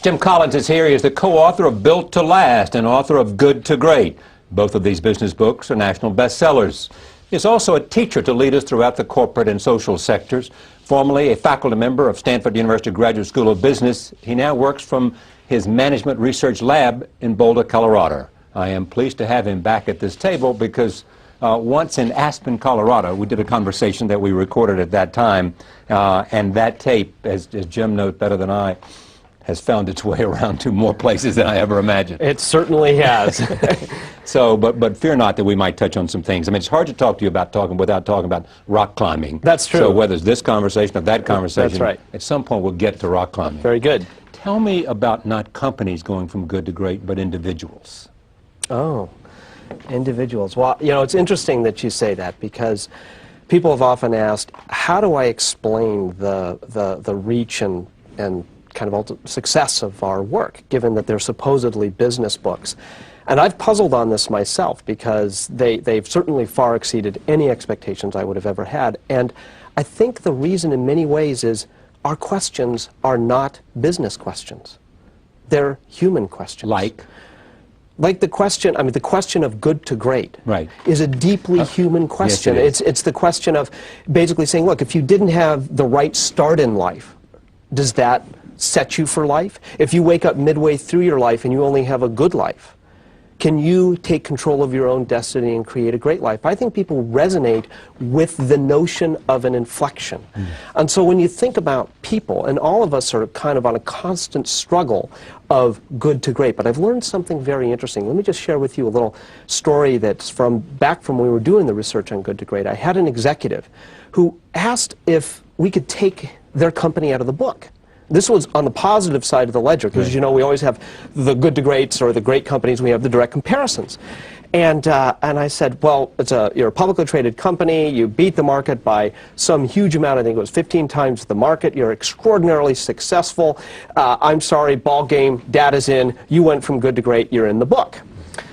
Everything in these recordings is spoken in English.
Jim Collins is here. He is the co-author of Built to Last and author of Good to Great. Both of these business books are national bestsellers. He is also a teacher to leaders throughout the corporate and social sectors. Formerly a faculty member of Stanford University Graduate School of Business, he now works from his management research lab in Boulder, Colorado. I am pleased to have him back at this table because once in Aspen, Colorado, we did a conversation that we recorded at that time, and that tape, as Jim knows better than I, has found its way around to more places than I ever imagined. It certainly has. So, but fear not that we might touch on some things. I mean, it's hard to talk to you about without talking about rock climbing. That's true. So whether it's this conversation or that conversation, that's right. At some point we'll get to rock climbing. Very good. Tell me about not companies going from good to great, but individuals. Oh, individuals. Well, you know, it's interesting that you say that because people have often asked, how do I explain the reach and kind of ultimate success of our work, given that they're supposedly business books? And I've puzzled on this myself because they've certainly far exceeded any expectations I would have ever had. And I think the reason in many ways is our questions are not business questions. They're human questions. Like the question, I mean, the question of good to great is a deeply human question. Yes, it's the question of basically saying, look, if you didn't have the right start in life, does that set you for life? If you wake up midway through your life and you only have a good life, can you take control of your own destiny and create a great life? I think people resonate with the notion of an inflection. And so when you think about people, and all of us are kind of on a constant struggle of good to great, but I've learned something very interesting. Let me just share with you a little story that's back from when we were doing the research on good to great. I had an executive who asked if we could take their company out of the book. This was on the positive side of the ledger, because, you know, we always have the good to greats or the great companies, we have the direct comparisons. And I said, well, you're a publicly traded company, you beat the market by some huge amount, I think it was 15 times the market, you're extraordinarily successful, I'm sorry, ball game, data's in, you went from good to great, you're in the book.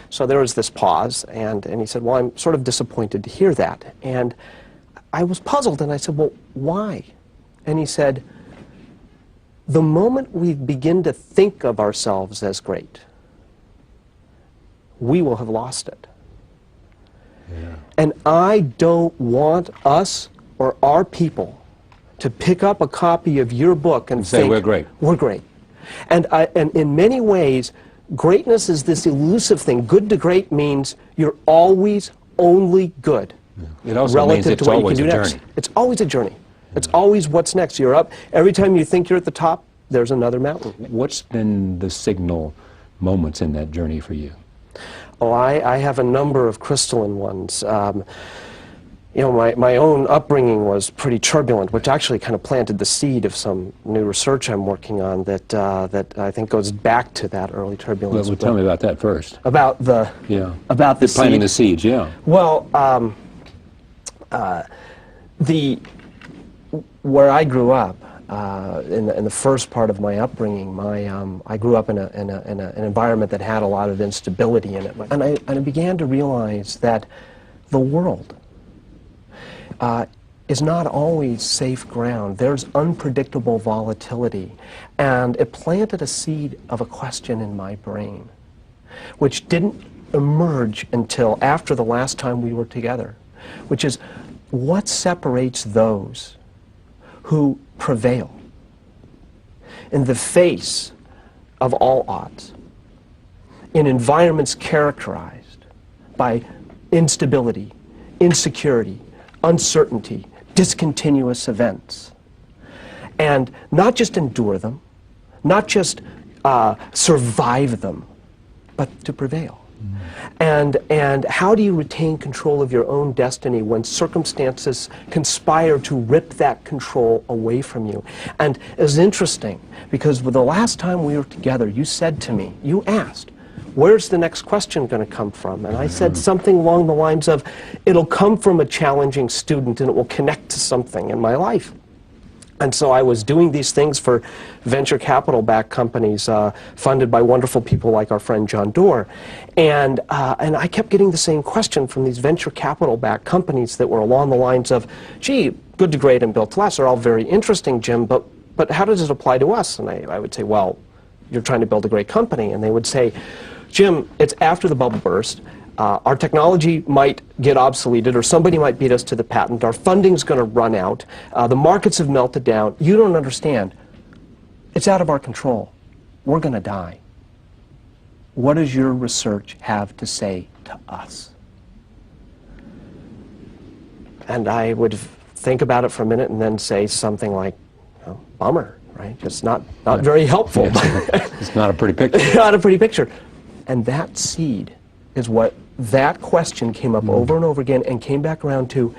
So there was this pause, and he said, well, I'm sort of disappointed to hear that. And I was puzzled, and I said, well, why? And he said, the moment we begin to think of ourselves as great, we will have lost it. And I don't want us or our people to pick up a copy of your book and say, think, we're great. We're great. And in many ways, greatness is this elusive thing. Good to great means you're always only good. It also means it's always a journey. It's always a journey. It's always what's next. You're up. Every time you think you're at the top, there's another mountain. What's been the signal moments in that journey for you? Oh, I have a number of crystalline ones. You know, my own upbringing was pretty turbulent, which actually kind of planted the seed of some new research I'm working on that I think goes back to that early turbulence. Well, tell me about that first. About the planting the seeds, yeah. Well, where I grew up, in the first part of my upbringing, I grew up in an environment that had a lot of instability in it, and I began to realize that the world is not always safe ground. There's unpredictable volatility, and it planted a seed of a question in my brain, which didn't emerge until after the last time we were together, which is, what separates those who prevail in the face of all odds, in environments characterized by instability, insecurity, uncertainty, discontinuous events, and not just endure them, not just survive them, but to prevail. And how do you retain control of your own destiny when circumstances conspire to rip that control away from you? And it's interesting, because the last time we were together, you said to me, you asked, where's the next question going to come from? And I said something along the lines of, it'll come from a challenging student and it will connect to something in my life. And so I was doing these things for venture capital-backed companies funded by wonderful people like our friend John Doerr. And I kept getting the same question from these venture capital-backed companies that were along the lines of, gee, Good to Great and Built to Last are all very interesting, Jim, but how does it apply to us? And I would say, well, you're trying to build a great company, and they would say, Jim, it's after the bubble burst. Our technology might get obsoleted, or somebody might beat us to the patent. Our funding's going to run out. The markets have melted down. You don't understand. It's out of our control. We're going to die. What does your research have to say to us? And I would think about it for a minute and then say something like, oh, bummer, right? It's not very helpful. It's not a pretty picture. Not a pretty picture. And that seed is what that question came up over and over again and came back around to.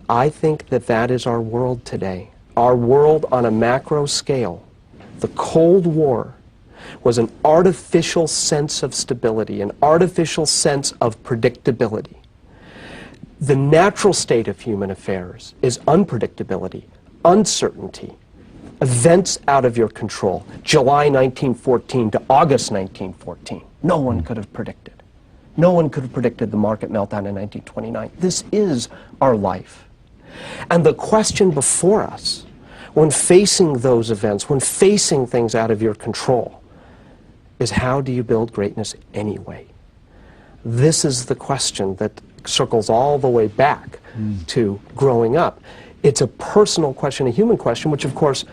I think that that is our world today. Our world on a macro scale. The Cold War was an artificial sense of stability, an artificial sense of predictability. The natural state of human affairs is unpredictability, uncertainty, events out of your control. July 1914 to August 1914. No one could have predicted. No one could have predicted the market meltdown in 1929. This is our life. And the question before us, when facing those events, when facing things out of your control, is how do you build greatness anyway? This is the question that circles all the way back to growing up. It's a personal question, a human question, which of course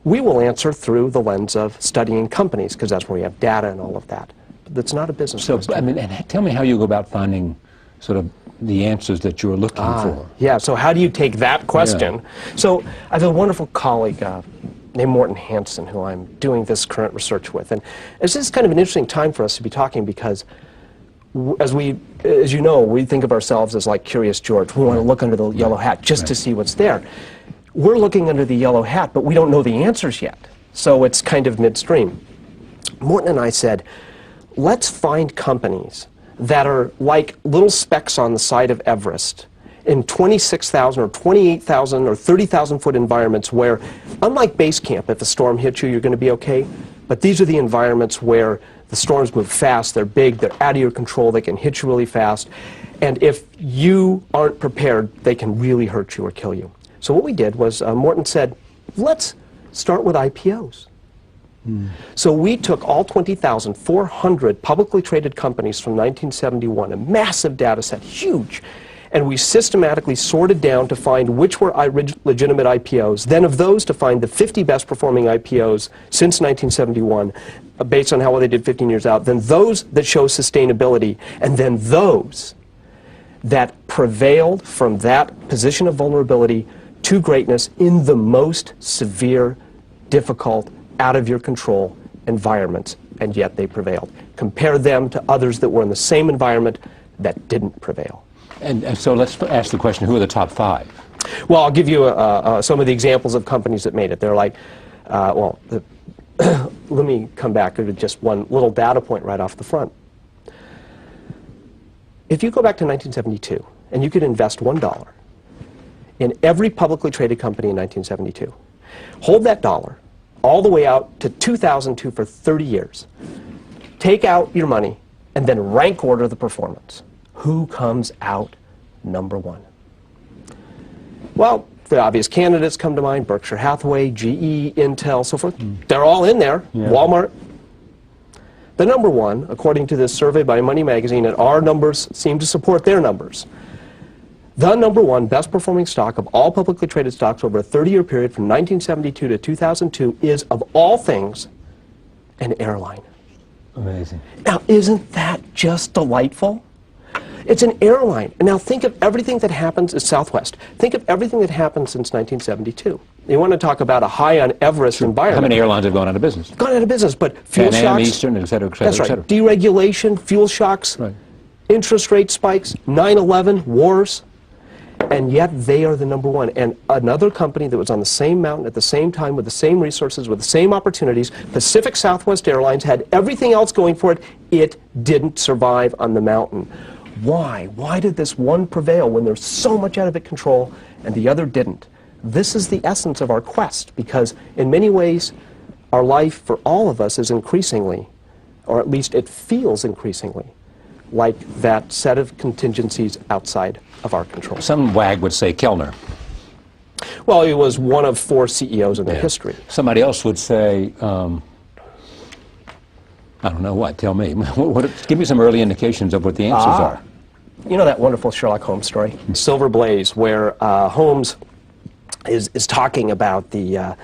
we will answer through the lens of studying companies, because that's where we have data and all of that. But that's not a business question. I mean, and tell me how you go about finding sort of the answers that you're looking for. Yeah, so how do you take that question? Yeah. So I have a wonderful colleague named Morten Hansen, who I'm doing this current research with. And it's just kind of an interesting time for us to be talking, because as you know, we think of ourselves as like Curious George. We want to look under the yellow hat just to see what's there. We're looking under the yellow hat, but we don't know the answers yet. So it's kind of midstream. Morten and I said, let's find companies that are like little specks on the side of Everest in 26,000 or 28,000 or 30,000 foot environments where, unlike base camp, if a storm hits you, you're going to be okay. But these are the environments where the storms move fast, they're big, they're out of your control, they can hit you really fast. And if you aren't prepared, they can really hurt you or kill you. So what we did was, Morten said, let's start with IPOs. So we took all 20,400 publicly traded companies from 1971, a massive data set, huge, and we systematically sorted down to find which were legitimate IPOs, then of those to find the 50 best performing IPOs since 1971, based on how well they did 15 years out, then those that show sustainability, and then those that prevailed from that position of vulnerability to greatness in the most severe, difficult, out of your control environments, and yet they prevailed. Compare them to others that were in the same environment that didn't prevail. And so let's ask the question, who are the top 5? Well, I'll give you some of the examples of companies that made it. They're like, let me come back to just one little data point right off the front. If you go back to 1972, and you could invest $1 in every publicly traded company in 1972, hold that dollar all the way out to 2002 for 30 years. Take out your money and then rank order the performance. Who comes out number 1? Well, the obvious candidates come to mind: Berkshire Hathaway, GE, Intel, so forth. They're all in there. Yeah. Walmart. The number 1, according to this survey by Money Magazine, and our numbers seem to support their numbers, the number 1 best performing stock of all publicly traded stocks over a 30-year period from 1972 to 2002 is, of all things, an airline. Amazing. Now, isn't that just delightful? It's an airline. And now think of everything that happens at Southwest. Think of everything that happened since 1972. You want to talk about a high on Everest environment. How many airlines have gone out of business? Gone out of business, but fuel Pan shocks. Am, Eastern, et cetera, et cetera, That's right. et cetera. Deregulation, fuel shocks, interest rate spikes, 9/11, wars. And yet they are the number 1. And another company that was on the same mountain at the same time with the same resources, with the same opportunities, Pacific Southwest Airlines, had everything else going for it. It didn't survive on the mountain. Why? Why did this one prevail when there's so much out of its control and the other didn't? This is the essence of our quest, because in many ways our life for all of us is increasingly, or at least it feels increasingly, like that set of contingencies outside of our control. Some wag would say Kellner. Well, he was one of 4 CEOs in their history. Somebody else would say I don't know what. Tell me. Give me some early indications of what the answers are. You know that wonderful Sherlock Holmes story, Silver Blaze, where Holmes is talking about the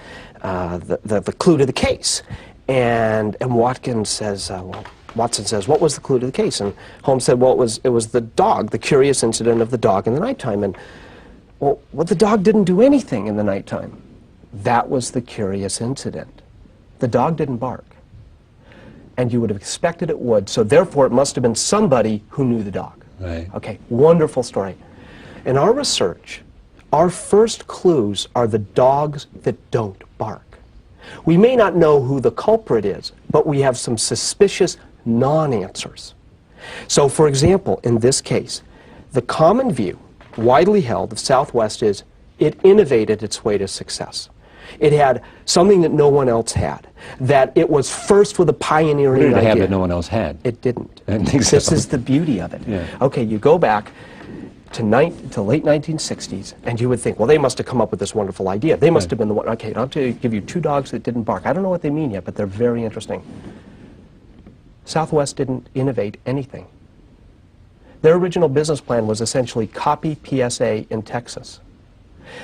clue to the case, and Watkins says, Watson says, what was the clue to the case? And Holmes said, well, it was the dog, the curious incident of the dog in the nighttime. And well, the dog didn't do anything in the nighttime. That was the curious incident. The dog didn't bark. And you would have expected it would, so therefore it must have been somebody who knew the dog. Right. Okay, wonderful story. In our research, our first clues are the dogs that don't bark. We may not know who the culprit is, but we have some suspicious non-answers. So, for example, in this case, the common view, widely held, of Southwest is it innovated its way to success. It had something that no one else had, that it was first with a pioneering idea. What did it have that no one else had? It didn't. I didn't think so. This is the beauty of it. Yeah. Okay, you go back to late 1960s, and you would think, well, they must have come up with this wonderful idea. They must have been the one. Okay, I'll have to give you two dogs that didn't bark. I don't know what they mean yet, but they're very interesting. Southwest didn't innovate anything. Their original business plan was essentially copy PSA in Texas.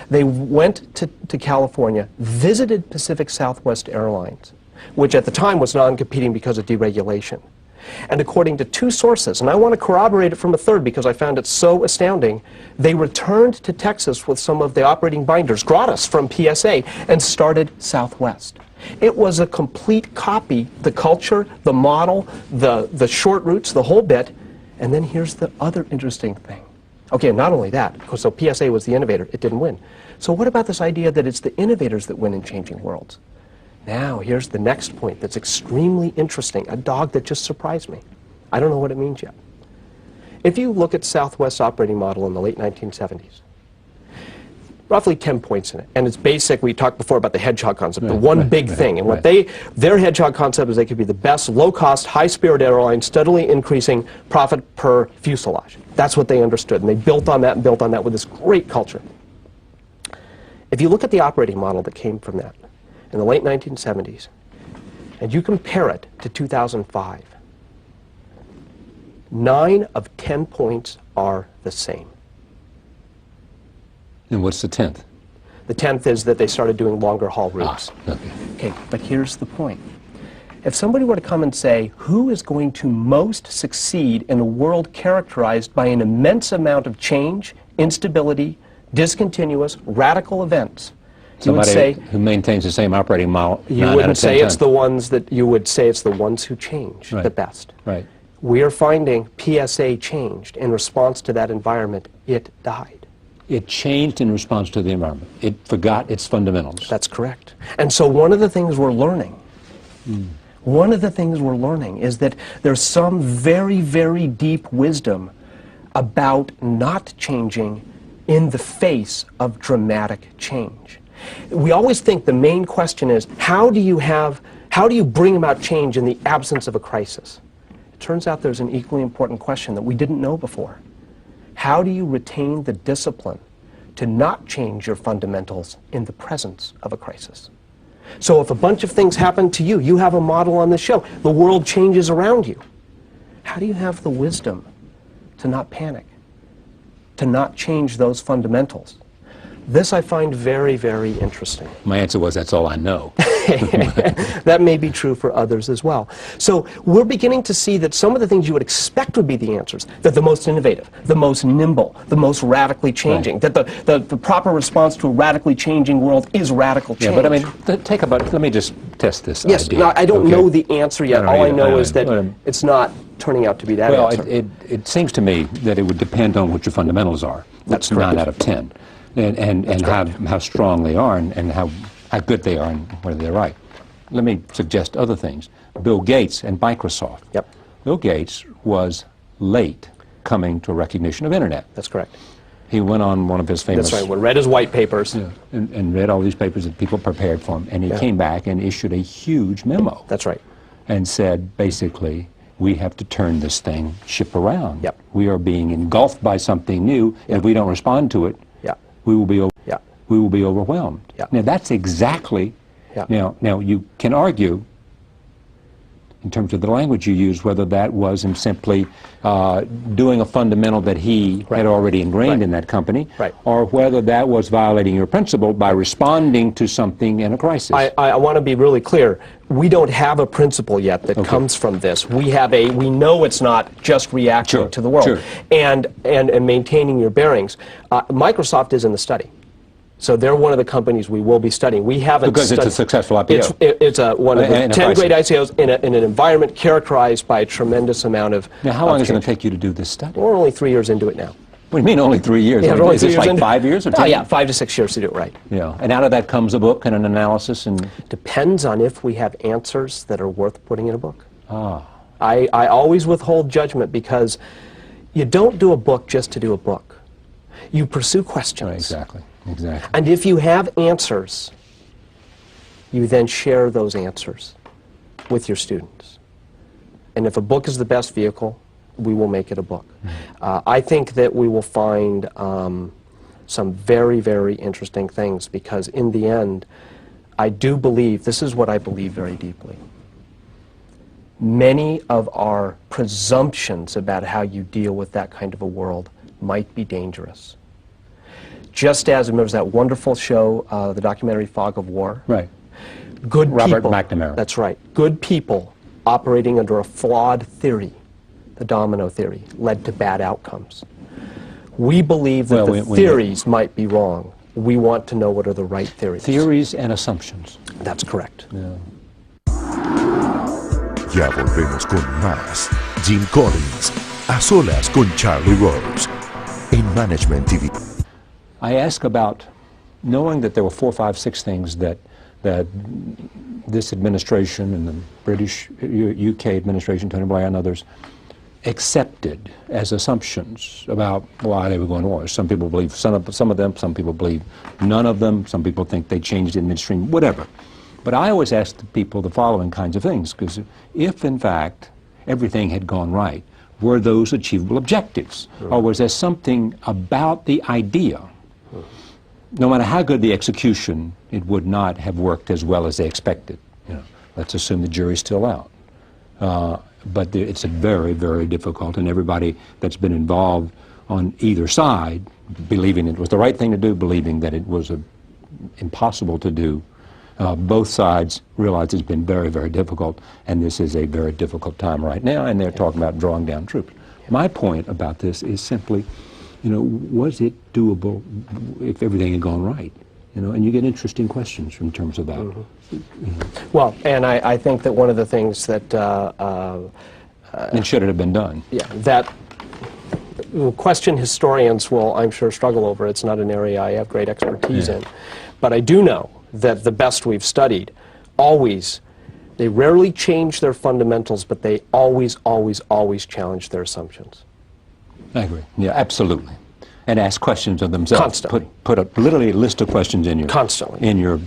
They went to California, visited Pacific Southwest Airlines, which at the time was non-competing because of deregulation. And according to two sources, and I want to corroborate it from a third because I found it so astounding, they returned to Texas with some of the operating binders, gratis from PSA, and started Southwest. It was a complete copy, the culture, the model, the short routes, the whole bit. And then here's the other interesting thing. Okay, not only that, so PSA was the innovator, it didn't win. So what about this idea that it's the innovators that win in changing worlds? Now, here's the next point that's extremely interesting, a dog that just surprised me. I don't know what it means yet. If you look at Southwest's operating model in the late 1970s, roughly 10 points in it, and it's basic. We talked before about the hedgehog concept, the one big thing, and what their hedgehog concept is they could be the best low-cost, high-spirit airline, steadily increasing profit per fuselage. That's what they understood, and they built on that and built on that with this great culture. If you look at the operating model that came from that in the late 1970s, and you compare it to 2005, 9 of 10 points are the same. And what's the 10th? The 10th is that they started doing longer haul routes. Okay. Okay, but here's the point. If somebody were to come and say, who is going to most succeed in a world characterized by an immense amount of change, instability, discontinuous, radical events, you would say, who maintains the same operating model. You wouldn't say it's the ones that, you would say it's the ones who change the best. Right. We are finding PSA changed in response to that environment. It died. It changed in response to the environment. It forgot its fundamentals. That's correct. And so one of the things we're learning, one of the things we're learning is that there's some very, very deep wisdom about not changing in the face of dramatic change. We always think the main question is, how do you bring about change in the absence of a crisis? It turns out there's an equally important question that we didn't know before. How do you retain the discipline to not change your fundamentals in the presence of a crisis? So if a bunch of things happen to you, you have a model on the show, the world changes around you. How do you have the wisdom to not panic, to not change those fundamentals? This I find very, very interesting. My answer was, that's all I know. That may be true for others as well. So we're beginning to see that some of the things you would expect would be the answers, that the most innovative, the most nimble, the most radically changing, that the proper response to a radically changing world is radical change. Yeah, but I mean, let me just test this idea. Yes, no, I don't know the answer yet. All I know is that it's not turning out to be that answer. Well, it seems to me that it would depend on what your fundamentals are. That's correct. 9 out of 10. And how strong they are and how good they are and whether they're right. Let me suggest other things. Bill Gates and Microsoft. Yep. Bill Gates was late coming to a recognition of Internet. That's correct. He went on one of his famous... That's right, read his white papers. Yeah, and read all these papers that people prepared for him. And he came back and issued a huge memo. That's right. And said, basically, we have to turn this ship around. Yep. We are being engulfed by something new. Yep. If we don't respond to it, we will be overwhelmed. Yeah. Now that's exactly. Yeah. Now you can argue in terms of the language you used, whether that was him simply doing a fundamental that he had already ingrained in that company, or whether that was violating your principle by responding to something in a crisis. I want to be really clear. We don't have a principle yet that comes from this. We know it's not just reacting to the world and maintaining your bearings. Microsoft is in the study. So they're one of the companies we will be studying. We haven't because it's a successful IPO. It's one of the 10 great ICOs in an environment characterized by a tremendous amount of. Now, how long is it going to take you to do this study? We're only 3 years into it now. What do you mean only 3 years? Yeah, is this like 5 years or 10? Oh, yeah, 5 to 6 years to do it right. Yeah, and out of that comes a book and an analysis and. Depends on if we have answers that are worth putting in a book. Ah. I always withhold judgment because you don't do a book just to do a book. You pursue questions. Right, exactly. Exactly. And if you have answers, you then share those answers with your students. And if a book is the best vehicle, we will make it a book. I think that we will find some very, very interesting things because in the end, I do believe, this is what I believe very deeply. Many of our presumptions about how you deal with that kind of a world might be dangerous. Just as, remember that wonderful show, the documentary Fog of War? Right. Good Robert people, McNamara. That's right. Good people operating under a flawed theory, the domino theory, led to bad outcomes. We believe that the theories might be wrong. We want to know what are the right theories. Theories and assumptions. That's correct. Yeah. Ya volvemos con más. Jim Collins, a solas con Charlie Rose, en Management TV. I ask about knowing that there were 4, 5, 6 things that this administration and the British, UK administration, Tony Blair and others, accepted as assumptions about why they were going to war. Some people believe some of them, some people believe none of them, some people think they changed it in midstream, whatever. But I always ask the people the following kinds of things, because if in fact everything had gone right, were those achievable objectives? Or was there something about the idea? No matter how good the execution, it would not have worked as well as they expected. You know, let's assume the jury's still out. But it's a very, very difficult, and everybody that's been involved on either side, believing it was the right thing to do, believing that it was impossible to do, both sides realize it's been very, very difficult, and this is a very difficult time right now, and they're talking about drawing down troops. My point about this is simply, you know, was it doable if everything had gone right? You know, and you get interesting questions in terms of that. You know. Well, and I think that one of the things that... and should it have been done? Yeah, that question historians will, I'm sure, struggle over. It's not an area I have great expertise in. But I do know that the best we've studied they rarely change their fundamentals, but they always, always, always challenge their assumptions. I agree. Yeah, absolutely. And ask questions of themselves. Constantly. Put literally a list of questions in your constantly in your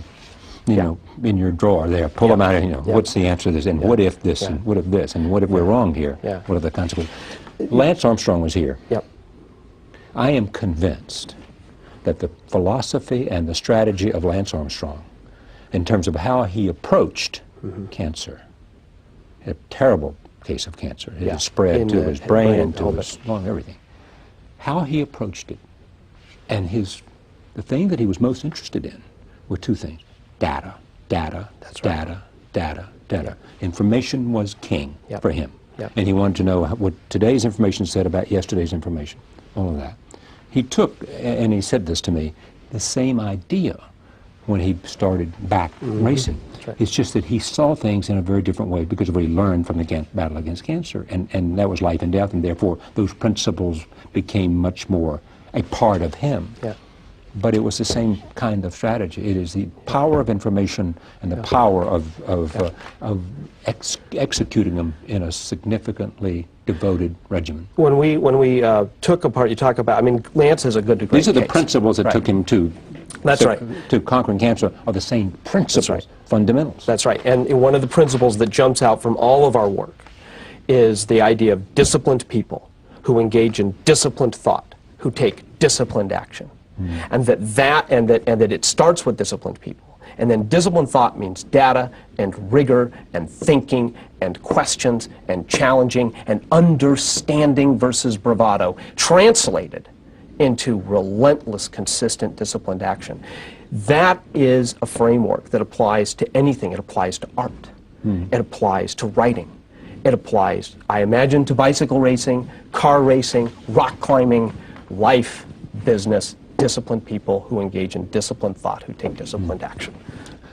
in your drawer there. Pull them out. You know, what's the answer to this? And what if this? And what if this? And what if we're wrong here? What are the consequences? Lance Armstrong was here. Yep. I am convinced that the philosophy and the strategy of Lance Armstrong, in terms of how he approached cancer, a terrible case of cancer. It had spread to his brain, to his lung, everything. How he approached it, and the thing that he was most interested in were two things: data, data, data, data, data. Information was king for him, and he wanted to know what today's information said about yesterday's information. All of that. He took, and he said this to me, the same idea when he started back racing. Right. It's just that he saw things in a very different way because of what he learned from the battle against cancer, and that was life and death, and therefore those principles became much more a part of him. Yeah. But it was the same kind of strategy. It is the power of information and the power of executing them in a significantly devoted regimen. When we took apart, you talk about, I mean, Lance is a good degree. These are the principles that took him to to conquering cancer are the same principles, fundamentals. That's right. And one of the principles that jumps out from all of our work is the idea of disciplined people who engage in disciplined thought, who take disciplined action. And that it starts with disciplined people, And then disciplined thought means data and rigor and thinking and questions and challenging and understanding versus bravado, translated into relentless, consistent, disciplined action. That is a framework that applies to anything. It applies to art. It applies to writing. It applies, I imagine, to bicycle racing, car racing, rock climbing, life, business, disciplined people who engage in disciplined thought, who take disciplined action.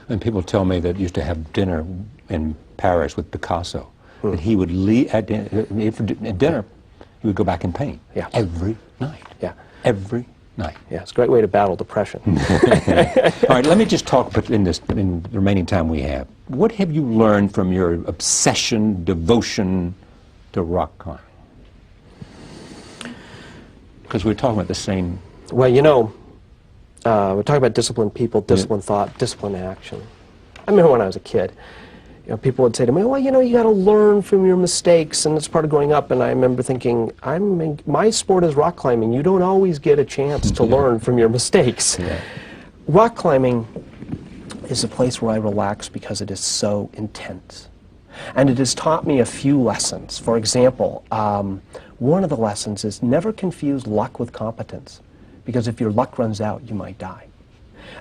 And people tell me that used to have dinner in Paris with Picasso, that he would leave at dinner, he would go back and paint. Yeah. Every night. Yeah. Every night. Yeah, it's a great way to battle depression. All right, let me just talk in the remaining time we have. What have you learned from your obsession, devotion to rock climbing? Because we're talking about the same... Well, you know, we're talking about disciplined people, disciplined thought, disciplined action. I remember when I was a kid, you know, people would say to me, well, you know, you got to learn from your mistakes, and it's part of growing up. And I remember thinking, my sport is rock climbing. You don't always get a chance to learn from your mistakes. Yeah. Rock climbing is a place where I relax because it is so intense. And it has taught me a few lessons. For example, one of the lessons is never confuse luck with competence, because if your luck runs out, you might die.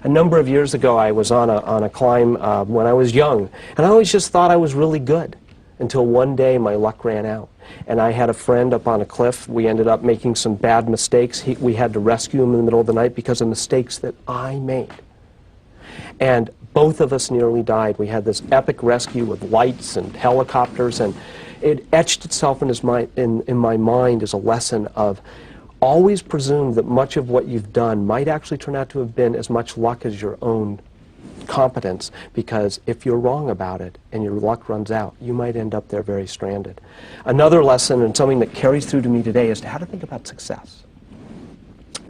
A number of years ago, I was on a climb when I was young, and I always just thought I was really good, until one day my luck ran out. And I had a friend up on a cliff. We ended up making some bad mistakes. We had to rescue him in the middle of the night because of mistakes that I made. And both of us nearly died. We had this epic rescue with lights and helicopters, and it etched itself in my mind as a lesson of always presume that much of what you've done might actually turn out to have been as much luck as your own competence, because if you're wrong about it and your luck runs out, you might end up there very stranded. Another lesson, and something that carries through to me today, is how to think about success.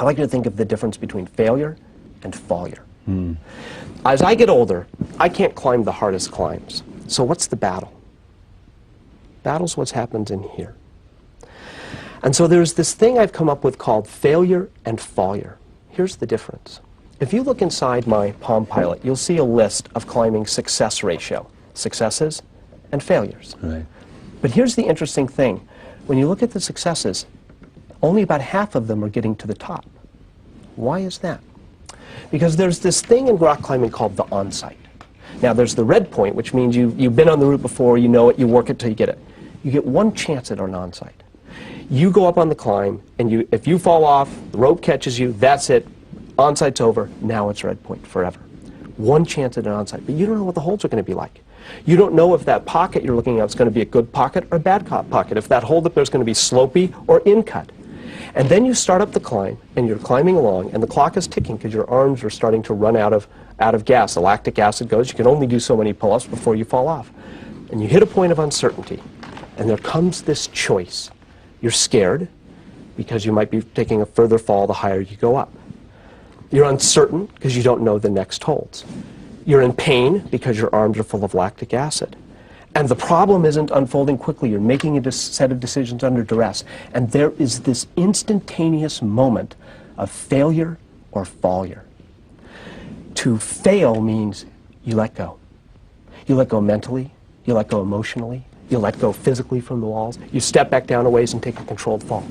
I like to think of the difference between failure and failure. As I get older, I can't climb the hardest climbs. So what's the battle? Battle's what happens in here. And so there's this thing I've come up with called failure and failure. Here's the difference. If you look inside my Palm Pilot, you'll see a list of climbing success ratio, successes and failures. Right. But here's the interesting thing. When you look at the successes, only about half of them are getting to the top. Why is that? Because there's this thing in rock climbing called the on-site. Now there's the red point, which means you've been on the route before, you know it, you work it till you get it. You get one chance at an on-site. You go up on the climb, and if you fall off, the rope catches you, that's it, on-site's over, now it's red point forever. One chance at an on-site, but you don't know what the holds are going to be like. You don't know if that pocket you're looking at is going to be a good pocket or a bad pocket, if that hold up there is going to be slopey or in-cut. And then you start up the climb, and you're climbing along, and the clock is ticking because your arms are starting to run out of gas. The lactic acid goes. You can only do so many pull-ups before you fall off. And you hit a point of uncertainty, and there comes this choice. You're scared because you might be taking a further fall the higher you go up. You're uncertain because you don't know the next holds. You're in pain because your arms are full of lactic acid. And the problem isn't unfolding quickly. You're making a set of decisions under duress. And there is this instantaneous moment of failure or failure. To fail means you let go. You let go mentally. You let go emotionally. You let go physically from the walls. You step back down a ways and take a controlled fall.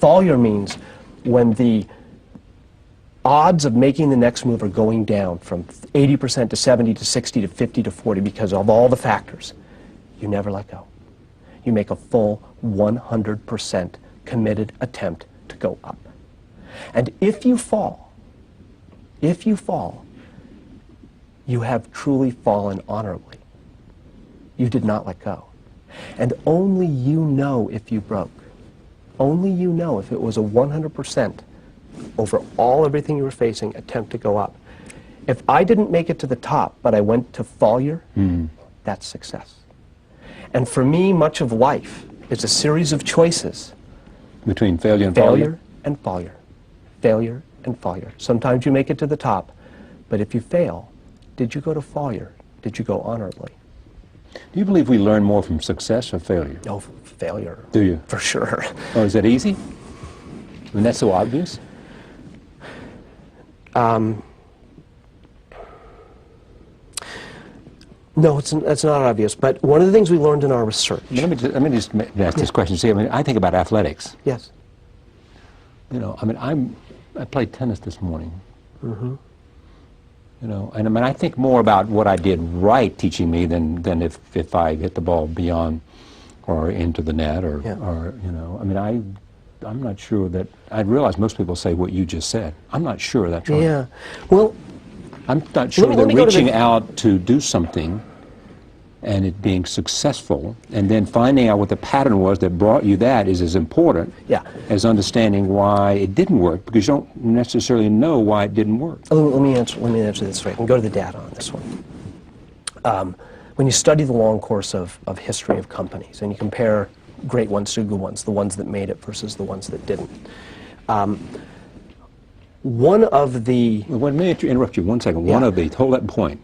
Failure means when the odds of making the next move are going down from 80% to 70 to 60 to 50 to 40 because of all the factors. You never let go. You make a full 100% committed attempt to go up. And if you fall, you have truly fallen honorably. You did not let go. And only you know if you broke. Only you know if it was a 100% over everything you were facing attempt to go up. If I didn't make it to the top, but I went to failure, that's success. And for me, much of life is a series of choices. Between failure and failure and failure. Failure and failure. Sometimes you make it to the top, but if you fail, did you go to failure? Did you go honorably? Do you believe we learn more from success or failure? No, failure. Do you? For sure. Oh, is that easy? I mean, that's so obvious. No, it's not obvious. But one of the things we learned in our research. Let me just ask this question. See, I mean, I think about athletics. Yes. You know, I mean, I played tennis this morning. Mm-hmm. You know, and I mean, I think more about what I did right teaching me than if I hit the ball beyond or into the net or you know, I mean, I'm not sure that, I realize most people say what you just said. I'm not sure that's right. Yeah. Well, I'm not sure that me go to reaching out to do something and it being successful and then finding out what the pattern was that brought you that is as important as understanding why it didn't work, because you don't necessarily know why it didn't work. Let me answer this way. I can go to the data on this one. When you study the long course of history of companies and you compare great ones to good ones, the ones that made it versus the ones that didn't, one of the... Well, let me interrupt you 1 second. One of the, hold that point.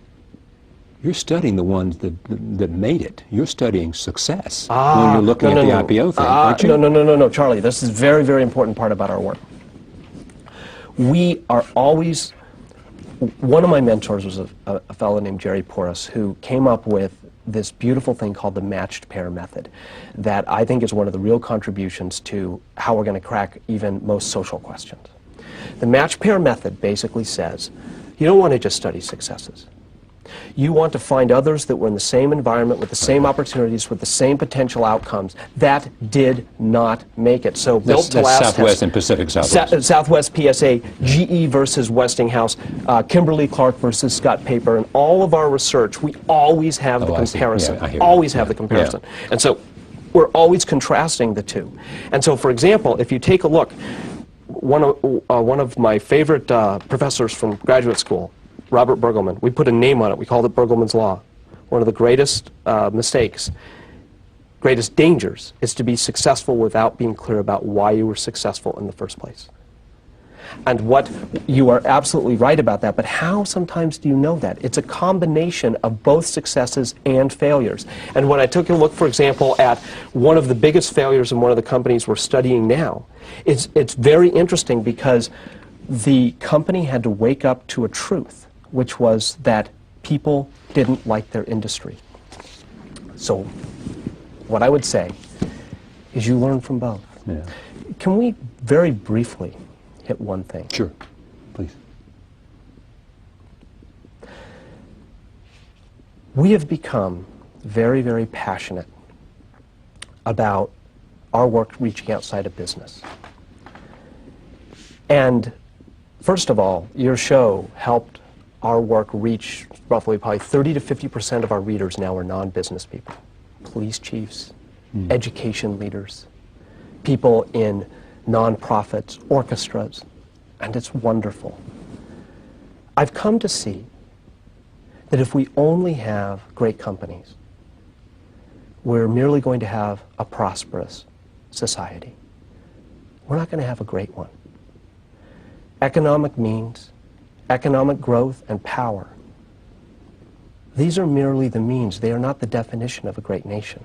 You're studying the ones that made it. You're studying success when you're looking at the IPO thing, aren't you? No, Charlie. This is a very, very important part about our work. We are always... One of my mentors was a fellow named Jerry Porras, who came up with this beautiful thing called the matched pair method that I think is one of the real contributions to how we're going to crack even most social questions. The matched pair method basically says you don't want to just study successes. You want to find others that were in the same environment with the same opportunities, with the same potential outcomes that did not make it. So Built to Last Southwest and Pacific Southwest. Southwest PSA, GE versus Westinghouse, Kimberly-Clark versus Scott Paper, and all of our research, we always have the comparison. Yeah, I hear always have the comparison. Yeah. And so we're always contrasting the two. And so, for example, if you take a look, one of my favorite professors from graduate school, Robert Bergelman, we put a name on it. We called it Bergelman's Law. One of the greatest mistakes, greatest dangers, is to be successful without being clear about why you were successful in the first place. And what you are absolutely right about that, but how sometimes do you know that? It's a combination of both successes and failures. And when I took a look, for example, at one of the biggest failures in one of the companies we're studying now, it's very interesting because the company had to wake up to a truth, which was that people didn't like their industry. So what I would say is you learn from both. Yeah. Can we very briefly hit one thing? Sure, please. We have become very, very passionate about our work reaching outside of business. And first of all, your show helped our work reach roughly probably 30 to 50% of our readers now are non-business people. Police chiefs, education leaders, people in nonprofits, orchestras, and it's wonderful. I've come to see that if we only have great companies, we're merely going to have a prosperous society. We're not going to have a great one. Economic means, economic growth, and power. These are merely the means. They are not the definition of a great nation.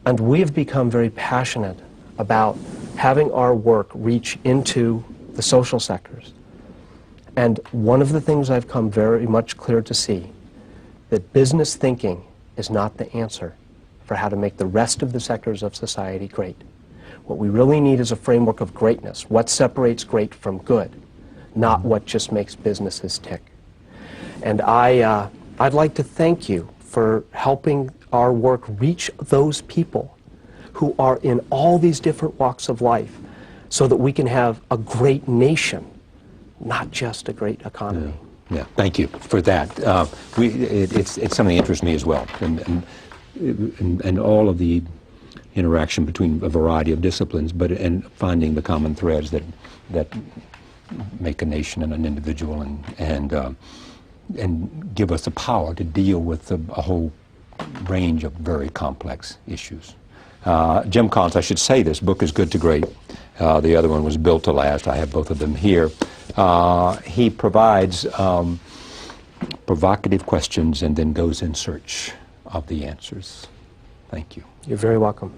And we have become very passionate about having our work reach into the social sectors. And one of the things I've come very much clear to see, that business thinking is not the answer for how to make the rest of the sectors of society great. What we really need is a framework of greatness. What separates great from good, not what just makes businesses tick. And I'd like to thank you for helping our work reach those people who are in all these different walks of life so that we can have a great nation, not just a great economy. Yeah, thank you for that. It's something that interests me as well, and all of the interaction between a variety of disciplines, and finding the common threads that make a nation and an individual and give us the power to deal with a whole range of very complex issues. Jim Collins, I should say this book is Good to Great. The other one was Built to Last. I have both of them here. He provides provocative questions and then goes in search of the answers. Thank you. You're very welcome.